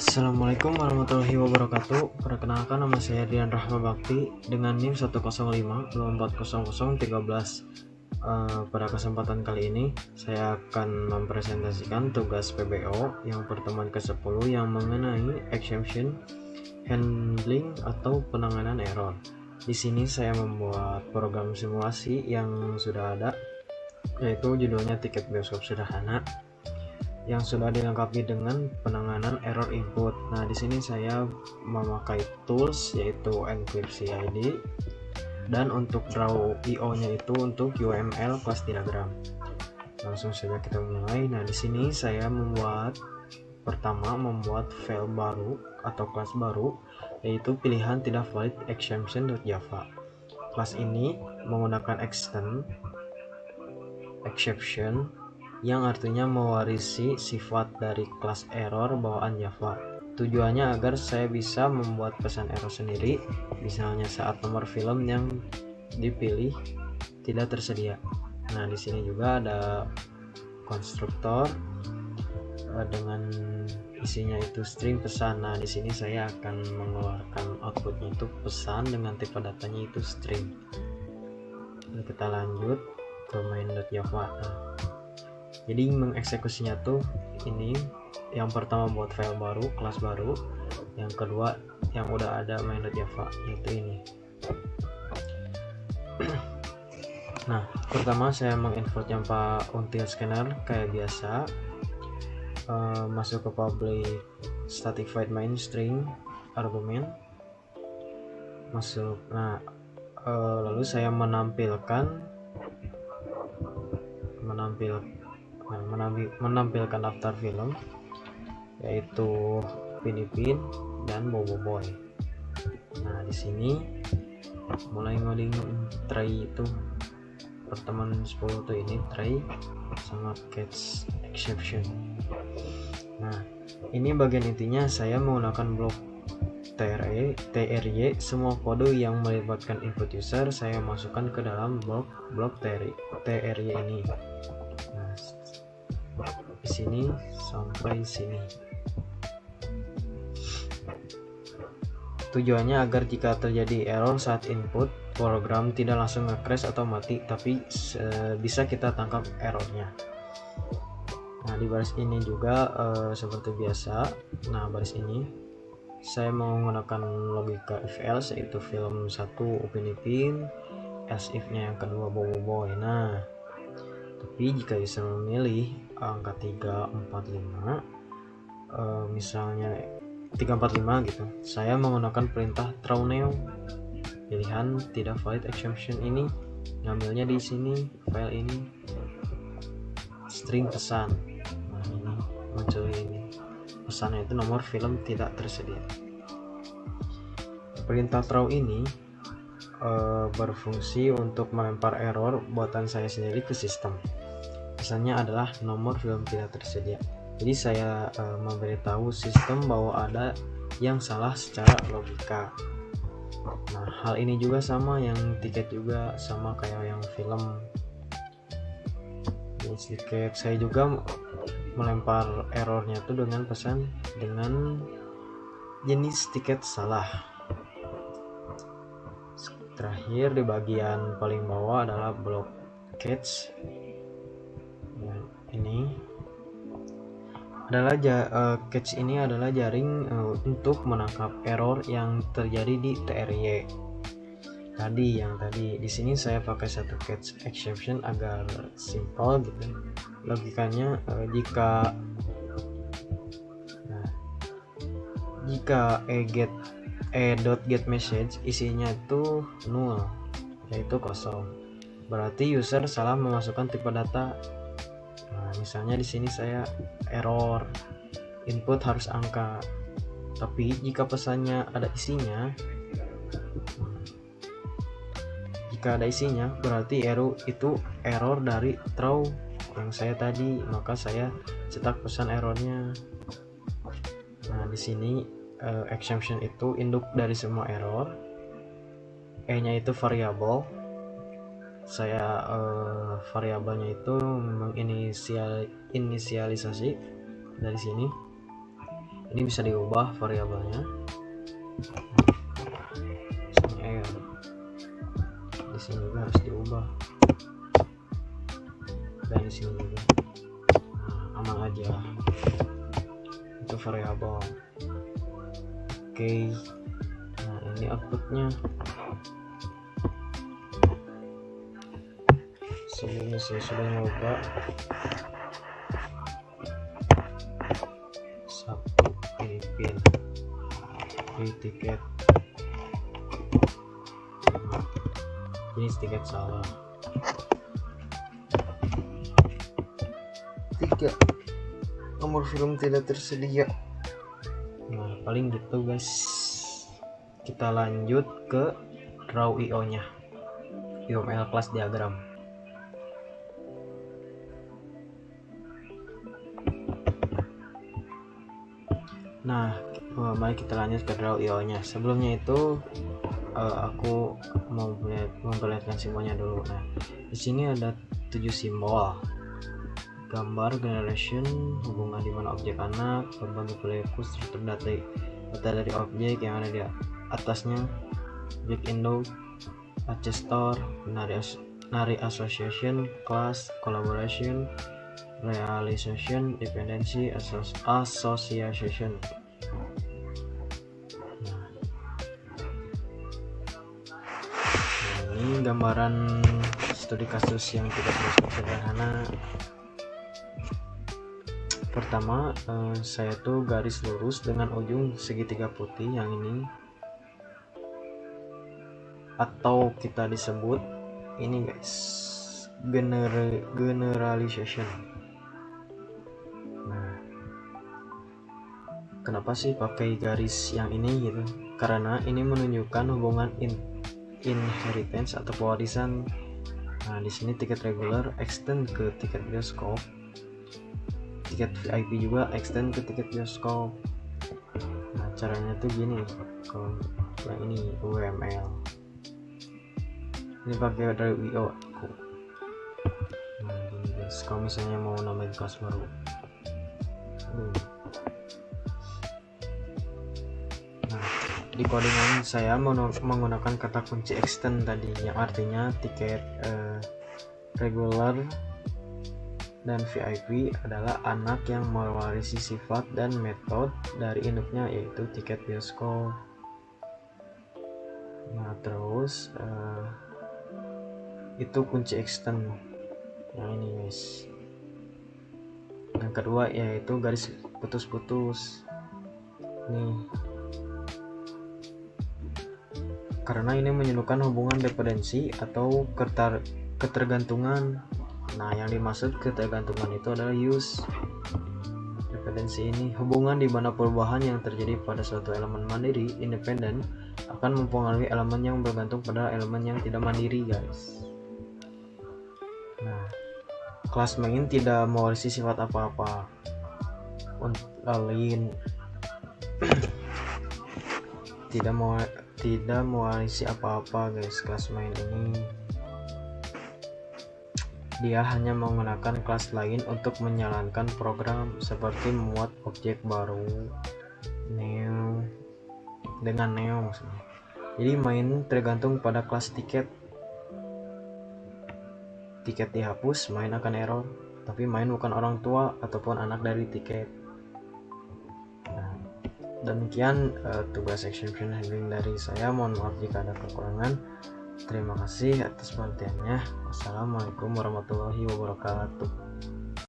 Assalamualaikum warahmatullahi wabarakatuh. Perkenalkan, nama saya Dian Rahma Bakti dengan NIM 105240013. Pada kesempatan kali ini saya akan mempresentasikan tugas PBO yang pertemuan ke-10 yang mengenai exception handling atau penanganan error. Di sini saya membuat program simulasi yang sudah ada, yaitu judulnya tiket bioskop sederhana, yang sudah dilengkapi dengan penanganan error input. Nah, di sini saya memakai tools yaitu enkripsi ID, dan untuk draw IO-nya itu untuk UML class diagram. Langsung saja kita mulai. Nah, di sini saya membuat file baru atau kelas baru, yaitu pilihan tidak valid exception.java. Kelas ini menggunakan exception yang artinya mewarisi sifat dari kelas error bawaan Java. Tujuannya agar saya bisa membuat pesan error sendiri, misalnya saat nomor film yang dipilih tidak tersedia. Nah, di sini juga ada konstruktor dengan isinya itu string pesan. Nah, di sini saya akan mengeluarkan outputnya itu pesan dengan tipe datanya itu string. Nah, kita lanjut ke main.java. Jadi mengeksekusinya tuh ini, yang pertama buat file baru, kelas baru, yang kedua yang udah ada main.java, yaitu ini. Nah, pertama saya mengimport yang until scanner kayak biasa, masuk ke public static void main string argument, masuk. Nah, lalu saya menampilkan daftar film, yaitu Pinipin dan Bobo Boy. Nah, di sini mulai ngoding try itu pertemuan 10 tuh ini try sama catch exception. Nah, ini bagian intinya saya menggunakan blok TRY. Semua kode yang melibatkan input user saya masukkan ke dalam blok TRY ini. Nah, di sini sampai sini. Tujuannya agar jika terjadi error saat input, program tidak langsung nge-crash atau mati, tapi bisa kita tangkap errornya. Nah, di baris ini juga seperti biasa. Nah, baris ini saya menggunakan logika if else, yaitu film 1 Upin Ipin, else if-nya yang kedua Bobo Boy. Nah, tapi jika user memilih angka 3, 4, 5, misalnya 3, 4, 5 gitu, saya menggunakan perintah throw new. Pilihan tidak valid exception ini ngambilnya di sini, file ini, string pesan. Nah, ini muncul ini, pesannya itu nomor film tidak tersedia. Perintah throw ini berfungsi untuk melempar error buatan saya sendiri ke sistem. Pesannya adalah nomor film tidak tersedia. Jadi saya memberitahu sistem bahwa ada yang salah secara logika. Nah, hal ini juga sama, yang tiket juga sama kayak yang film. Jenis tiket saya juga melempar errornya tuh dengan pesan dengan jenis tiket salah. Terakhir di bagian paling bawah adalah blok catch. Nah, ini adalah catch ini adalah jaring untuk menangkap error yang terjadi di TRY. Yang tadi di sini saya pakai satu catch exception agar simple gitu. Logikanya jika get message isinya itu null, yaitu kosong, berarti user salah memasukkan tipe data. Nah, misalnya di sini saya error input harus angka, tapi jika pesannya ada isinya, berarti itu error dari throw yang saya tadi, maka saya cetak pesan errornya. Nah, di sini exception itu induk dari semua error. E-nya itu variabel. Saya variabelnya itu menginisialisasi dari sini. ini bisa diubah variabelnya. Misalnya di sini juga harus diubah, dan di sini juga. Nah, aman aja, itu variabel. Oke. Nah, ini outputnya. Sebelumnya saya sudah nyoba Sabtu Filipin di tiket. Nah, ini tiket salah. 3 nomor film tidak tersedia. Nah, paling gitu guys. Kita lanjut ke Draw.io nya, UML class diagram. Nah, mari kita lanjut ke Draw.io nya. Sebelumnya itu aku mau memperlihatkan simbolnya dulu. Nah, di sini ada 7 simbol: gambar, generation, hubungan di mana objek anak, berbagai perilaku serta data dari objek yang ada di atasnya, objek indo, adjustor, nari association, class, collaboration, realization, dependency, association. Nah, ini gambaran studi kasus yang tidak terlalu sederhana. Pertama, saya tuh garis lurus dengan ujung segitiga putih yang ini, atau kita disebut ini guys, generalization. Nah, kenapa sih pakai garis yang ini gitu? Karena ini menunjukkan hubungan inheritance atau pewarisan. Nah, di sini tiket regular extend ke tiket bioskop, tiket VIP juga extend ke tiket bioskop. Nah, caranya tuh gini, kalau yang ini UML ini pakai Draw.io. Nah, gini guys, kalau misalnya mau nambahin kelas baru, nah di codingan saya menggunakan kata kunci extend tadi, yang artinya tiket regular dan VIP adalah anak yang mewarisi sifat dan metode dari induknya, yaitu tiket bioskop. Nah, terus itu kunci extend. Nah, ini guys. Yang kedua yaitu garis putus-putus. Nih, karena ini menunjukkan hubungan dependensi atau ketergantungan. Nah, yang dimaksud ketergantungan itu adalah use. Dependensi ini hubungan di mana perubahan yang terjadi pada suatu elemen mandiri independen akan mempengaruhi elemen yang bergantung pada elemen yang tidak mandiri, guys. Nah, kelas main tidak mewarisi sifat apa-apa. Lain tidak mewarisi apa-apa, guys. Kelas main ini dia hanya menggunakan kelas lain untuk menjalankan program seperti membuat objek baru, new dengan new maksudnya. Jadi main tergantung pada kelas tiket. Tiket dihapus, main akan error, tapi main bukan orang tua ataupun anak dari tiket. Nah, demikian tugas exception handling dari saya. Mohon maaf jika ada kekurangan. Terima kasih atas perhatiannya. Wassalamualaikum warahmatullahi wabarakatuh.